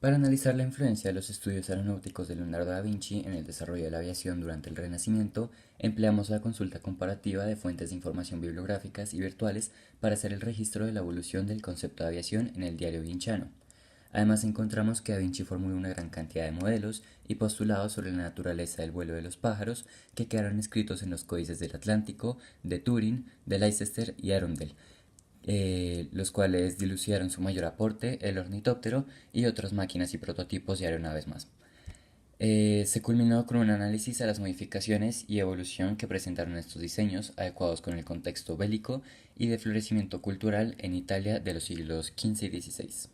Para analizar la influencia de los estudios aeronáuticos de Leonardo da Vinci en el desarrollo de la aviación durante el Renacimiento, empleamos la consulta comparativa de fuentes de información bibliográficas y virtuales para hacer el registro de la evolución del concepto de aviación en el diario vinciano. Además, encontramos que Da Vinci formuló una gran cantidad de modelos y postulados sobre la naturaleza del vuelo de los pájaros que quedaron escritos en los códices del Atlántico, de Turín, de Leicester y Arundel, los cuales dilucidaron su mayor aporte, el ornitóptero y otras máquinas y prototipos de aeronaves más. Se culminó con un análisis a las modificaciones y evolución que presentaron estos diseños, adecuados con el contexto bélico y de florecimiento cultural en Italia de los siglos XV y XVI.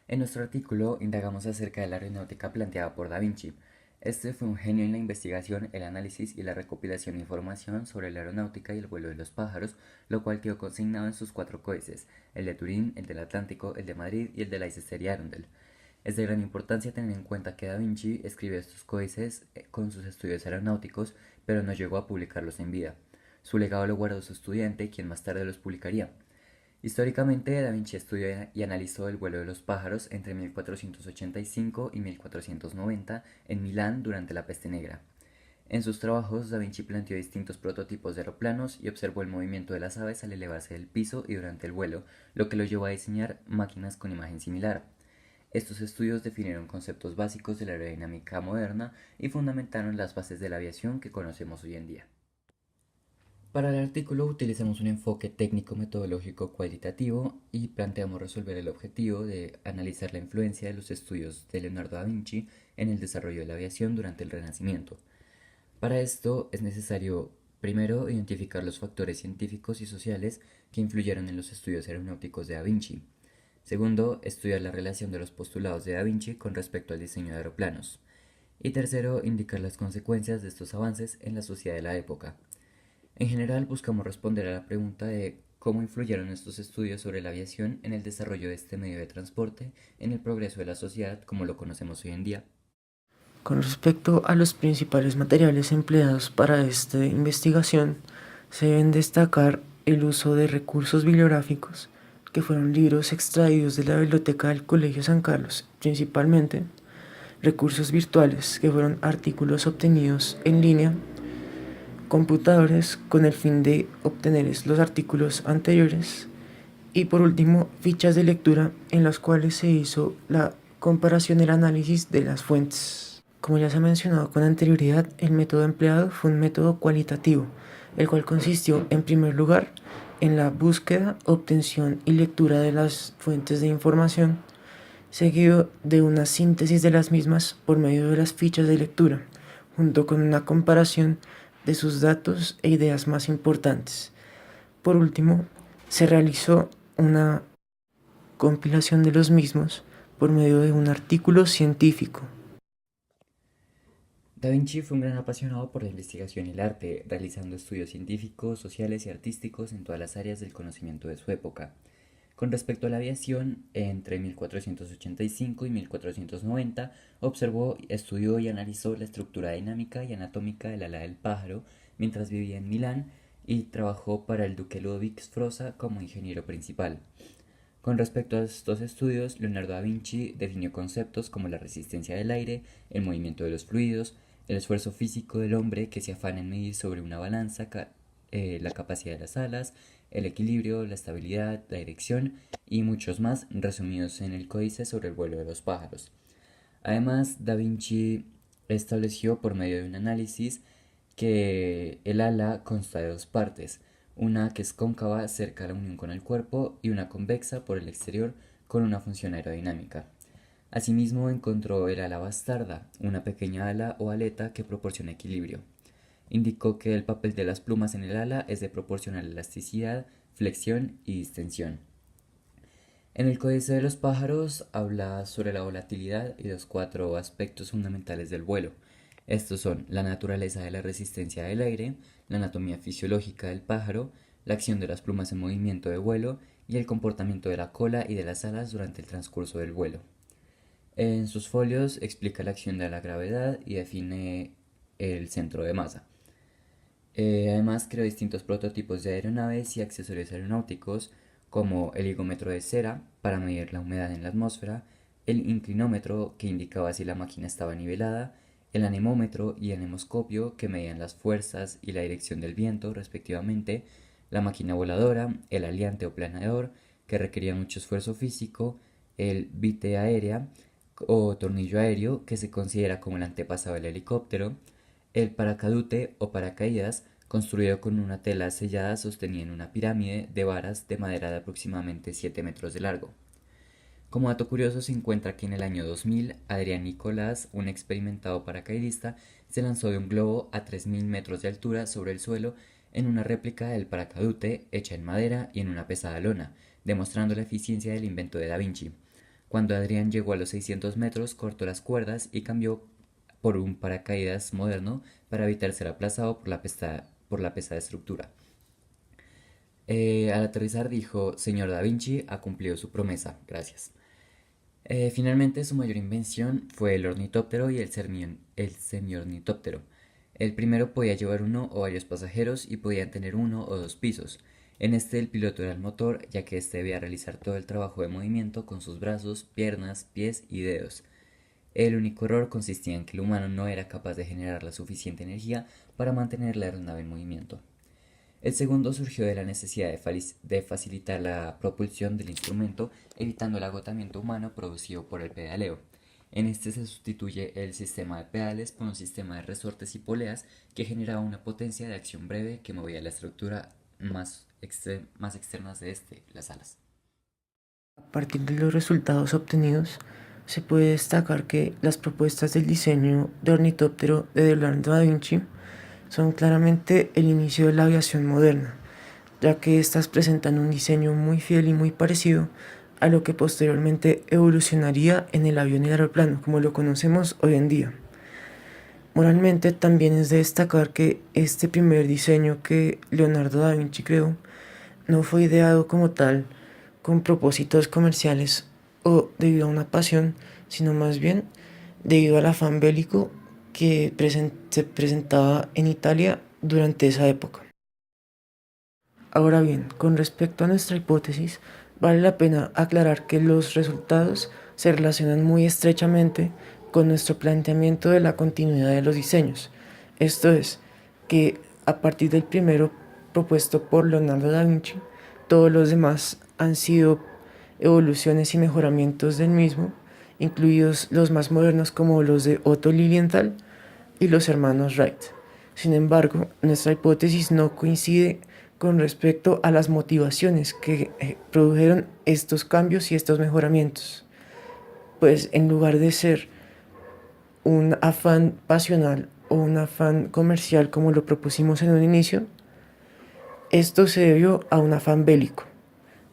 En nuestro artículo indagamos acerca de la aeronáutica planteada por Da Vinci. Este fue un genio en la investigación, el análisis y la recopilación de información sobre la aeronáutica y el vuelo de los pájaros, lo cual quedó consignado en sus cuatro códices, el de Turín, el del Atlántico, el de Madrid y el de Leicester y Arundel. Es de gran importancia tener en cuenta que Da Vinci escribió estos códices con sus estudios aeronáuticos, pero no llegó a publicarlos en vida. Su legado lo guardó su estudiante, quien más tarde los publicaría. Históricamente, Da Vinci estudió y analizó el vuelo de los pájaros entre 1485 y 1490 en Milán durante la Peste Negra. En sus trabajos, Da Vinci planteó distintos prototipos de aeroplanos y observó el movimiento de las aves al elevarse del piso y durante el vuelo, lo que lo llevó a diseñar máquinas con imagen similar. Estos estudios definieron conceptos básicos de la aerodinámica moderna y fundamentaron las bases de la aviación que conocemos hoy en día. Para el artículo utilizamos un enfoque técnico-metodológico cualitativo y planteamos resolver el objetivo de analizar la influencia de los estudios de Leonardo da Vinci en el desarrollo de la aviación durante el Renacimiento. Para esto es necesario, primero, identificar los factores científicos y sociales que influyeron en los estudios aeronáuticos de da Vinci. Segundo, estudiar la relación de los postulados de da Vinci con respecto al diseño de aeroplanos. Y tercero, indicar las consecuencias de estos avances en la sociedad de la época. En general, buscamos responder a la pregunta de cómo influyeron estos estudios sobre la aviación en el desarrollo de este medio de transporte, en el progreso de la sociedad como lo conocemos hoy en día. Con respecto a los principales materiales empleados para esta investigación, se deben destacar el uso de recursos bibliográficos, que fueron libros extraídos de la biblioteca del Colegio San Carlos, principalmente, recursos virtuales, que fueron artículos obtenidos en línea, computadores con el fin de obtener los artículos anteriores, y por último, fichas de lectura en las cuales se hizo la comparación y el análisis de las fuentes. Como ya se ha mencionado con anterioridad, el método empleado fue un método cualitativo, el cual consistió en primer lugar en la búsqueda, obtención y lectura de las fuentes de información, seguido de una síntesis de las mismas por medio de las fichas de lectura, junto con una comparación de sus datos e ideas más importantes. Por último, se realizó una compilación de los mismos por medio de un artículo científico. Da Vinci fue un gran apasionado por la investigación y el arte, realizando estudios científicos, sociales y artísticos en todas las áreas del conocimiento de su época. Con respecto a la aviación, entre 1485 y 1490 observó, estudió y analizó la estructura dinámica y anatómica del ala del pájaro mientras vivía en Milán y trabajó para el duque Ludovic Sforza como ingeniero principal. Con respecto a estos estudios, Leonardo da Vinci definió conceptos como la resistencia del aire, el movimiento de los fluidos, el esfuerzo físico del hombre que se afana en medir sobre una balanza, la capacidad de las alas, el equilibrio, la estabilidad, la dirección y muchos más resumidos en el códice sobre el vuelo de los pájaros. Además, Da Vinci estableció por medio de un análisis que el ala consta de dos partes, una que es cóncava cerca de la unión con el cuerpo y una convexa por el exterior con una función aerodinámica. Asimismo encontró el ala bastarda, una pequeña ala o aleta que proporciona equilibrio. Indicó que el papel de las plumas en el ala es de proporcionar elasticidad, flexión y distensión. En el Códice de los pájaros habla sobre la volatilidad y los cuatro aspectos fundamentales del vuelo. Estos son la naturaleza de la resistencia del aire, la anatomía fisiológica del pájaro, la acción de las plumas en movimiento de vuelo y el comportamiento de la cola y de las alas durante el transcurso del vuelo. En sus folios explica la acción de la gravedad y define el centro de masa. Además creó distintos prototipos de aeronaves y accesorios aeronáuticos como el higómetro de cera para medir la humedad en la atmósfera, el inclinómetro que indicaba si la máquina estaba nivelada, el anemómetro y el anemoscopio que medían las fuerzas y la dirección del viento respectivamente, la máquina voladora, el aliante o planeador que requería mucho esfuerzo físico, el bite aérea o tornillo aéreo que se considera como el antepasado del helicóptero, el paracadute o paracaídas construido con una tela sellada sostenida en una pirámide de varas de madera de aproximadamente 7 metros de largo. Como dato curioso se encuentra que en el año 2000 Adrián Nicolás, un experimentado paracaidista, se lanzó de un globo a 3000 metros de altura sobre el suelo en una réplica del paracadute hecha en madera y en una pesada lona, demostrando la eficiencia del invento de Da Vinci. Cuando Adrián llegó a los 600 metros, cortó las cuerdas y cambió por un paracaídas moderno para evitar ser aplazado por la pesada estructura. Al aterrizar dijo: Señor Da Vinci ha cumplido su promesa, gracias. Finalmente su mayor invención fue el ornitóptero y el semiornitóptero. El primero podía llevar uno o varios pasajeros y podían tener uno o dos pisos. En este el piloto era el motor, ya que éste debía realizar todo el trabajo de movimiento con sus brazos, piernas, pies y dedos. El único error consistía en que el humano no era capaz de generar la suficiente energía para mantener la aeronave en movimiento. El segundo surgió de la necesidad de facilitar la propulsión del instrumento, evitando el agotamiento humano producido por el pedaleo. En este se sustituye el sistema de pedales por un sistema de resortes y poleas que generaba una potencia de acción breve que movía la estructura más externas de las alas. A partir de los resultados obtenidos, se puede destacar que las propuestas del diseño de ornitóptero de Leonardo da Vinci son claramente el inicio de la aviación moderna, ya que éstas presentan un diseño muy fiel y muy parecido a lo que posteriormente evolucionaría en el avión y el aeroplano, como lo conocemos hoy en día. Moralmente, también es de destacar que este primer diseño que Leonardo da Vinci creó no fue ideado como tal con propósitos comerciales o debido a una pasión, sino más bien debido al afán bélico que se presentaba en Italia durante esa época. Ahora bien, con respecto a nuestra hipótesis, vale la pena aclarar que los resultados se relacionan muy estrechamente con nuestro planteamiento de la continuidad de los diseños. Esto es, que a partir del primero propuesto por Leonardo da Vinci, todos los demás han sido evoluciones y mejoramientos del mismo, incluidos los más modernos como los de Otto Lilienthal y los hermanos Wright. Sin embargo, nuestra hipótesis no coincide con respecto a las motivaciones que produjeron estos cambios y estos mejoramientos, pues en lugar de ser un afán pasional o un afán comercial como lo propusimos en un inicio, esto se debió a un afán bélico,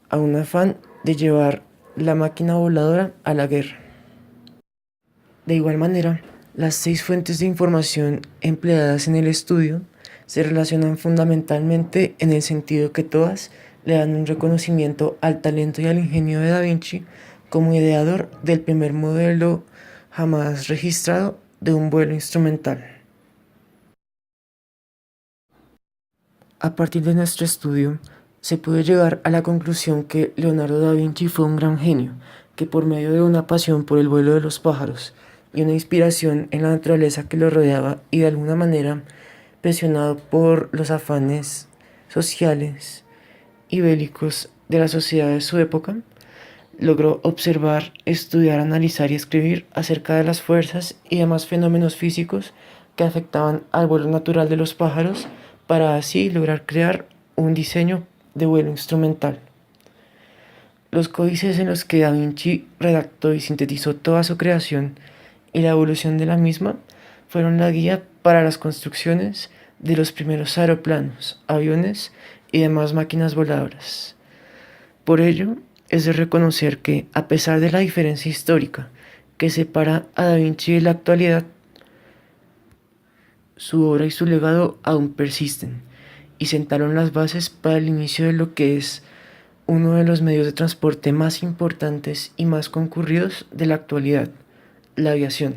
a un afán de llevar la máquina voladora a la guerra. De igual manera, las 6 fuentes de información empleadas en el estudio se relacionan fundamentalmente en el sentido que todas le dan un reconocimiento al talento y al ingenio de Da Vinci como ideador del primer modelo jamás registrado de un vuelo instrumental. A partir de nuestro estudio, se puede llegar a la conclusión que Leonardo da Vinci fue un gran genio, que por medio de una pasión por el vuelo de los pájaros y una inspiración en la naturaleza que lo rodeaba y de alguna manera presionado por los afanes sociales y bélicos de la sociedad de su época, logró observar, estudiar, analizar y escribir acerca de las fuerzas y demás fenómenos físicos que afectaban al vuelo natural de los pájaros para así lograr crear un diseño de vuelo instrumental. Los códices en los que Da Vinci redactó y sintetizó toda su creación y la evolución de la misma fueron la guía para las construcciones de los primeros aeroplanos, aviones y demás máquinas voladoras. Por ello, es de reconocer que, a pesar de la diferencia histórica que separa a Da Vinci de la actualidad, su obra y su legado aún persisten y sentaron las bases para el inicio de lo que es uno de los medios de transporte más importantes y más concurridos de la actualidad, la aviación.